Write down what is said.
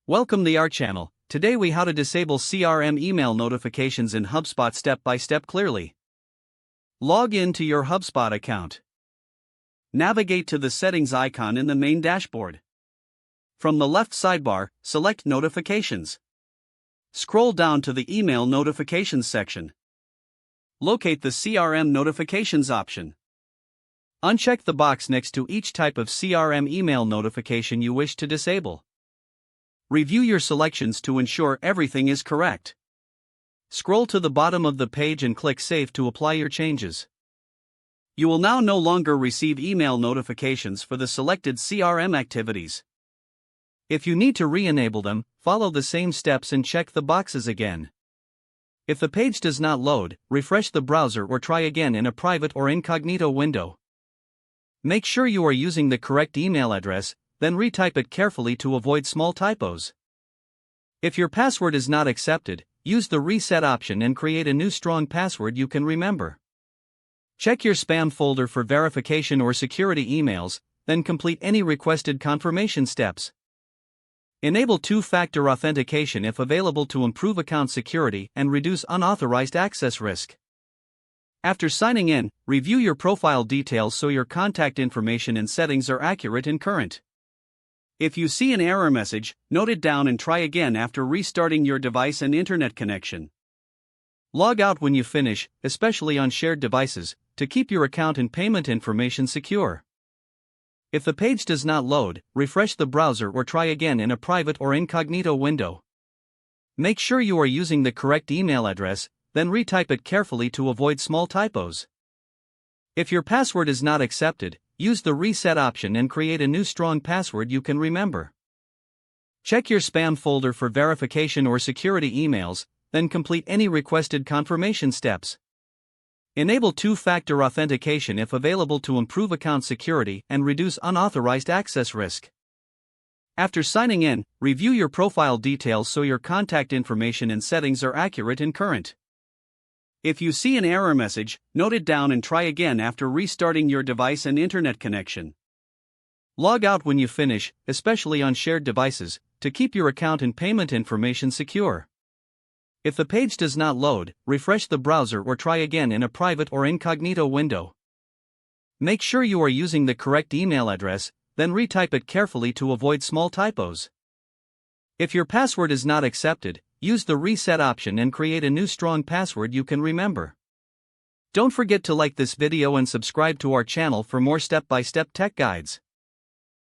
Welcome to our channel. Today we how to disable CRM email notifications in HubSpot step by step clearly. Log in to your HubSpot account. Navigate to the settings icon in the main dashboard. From the left sidebar, select Notifications. Scroll down to the Email Notifications section. Locate the CRM Notifications option. Uncheck the box next to each type of CRM email notification you wish to disable. Review your selections to ensure everything is correct. Scroll to the bottom of the page and click Save to apply your changes. You will now no longer receive email notifications for the selected CRM activities. If you need to re-enable them, follow the same steps and check the boxes again. If the page does not load, refresh the browser or try again in a private or incognito window. Make sure you are using the correct email address, then retype it carefully to avoid small typos. If your password is not accepted, use the reset option and create a new strong password you can remember. Check your spam folder for verification or security emails, then complete any requested confirmation steps. Enable two-factor authentication if available to improve account security and reduce unauthorized access risk. After signing in, review your profile details so your contact information and settings are accurate and current. If you see an error message, note it down and try again after restarting your device and internet connection. Log out when you finish, especially on shared devices, to keep your account and payment information secure. If the page does not load, refresh the browser or try again in a private or incognito window. Make sure you are using the correct email address, then retype it carefully to avoid small typos. If your password is not accepted, use the reset option and create a new strong password you can remember. Check your spam folder for verification or security emails, then complete any requested confirmation steps. Enable two-factor authentication if available to improve account security and reduce unauthorized access risk. After signing in, review your profile details so your contact information and settings are accurate and current. If you see an error message, note it down and try again after restarting your device and internet connection. Log out when you finish, especially on shared devices, to keep your account and payment information secure. If the page does not load, refresh the browser or try again in a private or incognito window. Make sure you are using the correct email address, then retype it carefully to avoid small typos. If your password is not accepted, use the reset option and create a new strong password you can remember. Don't forget to like this video and subscribe to our channel for more step-by-step tech guides.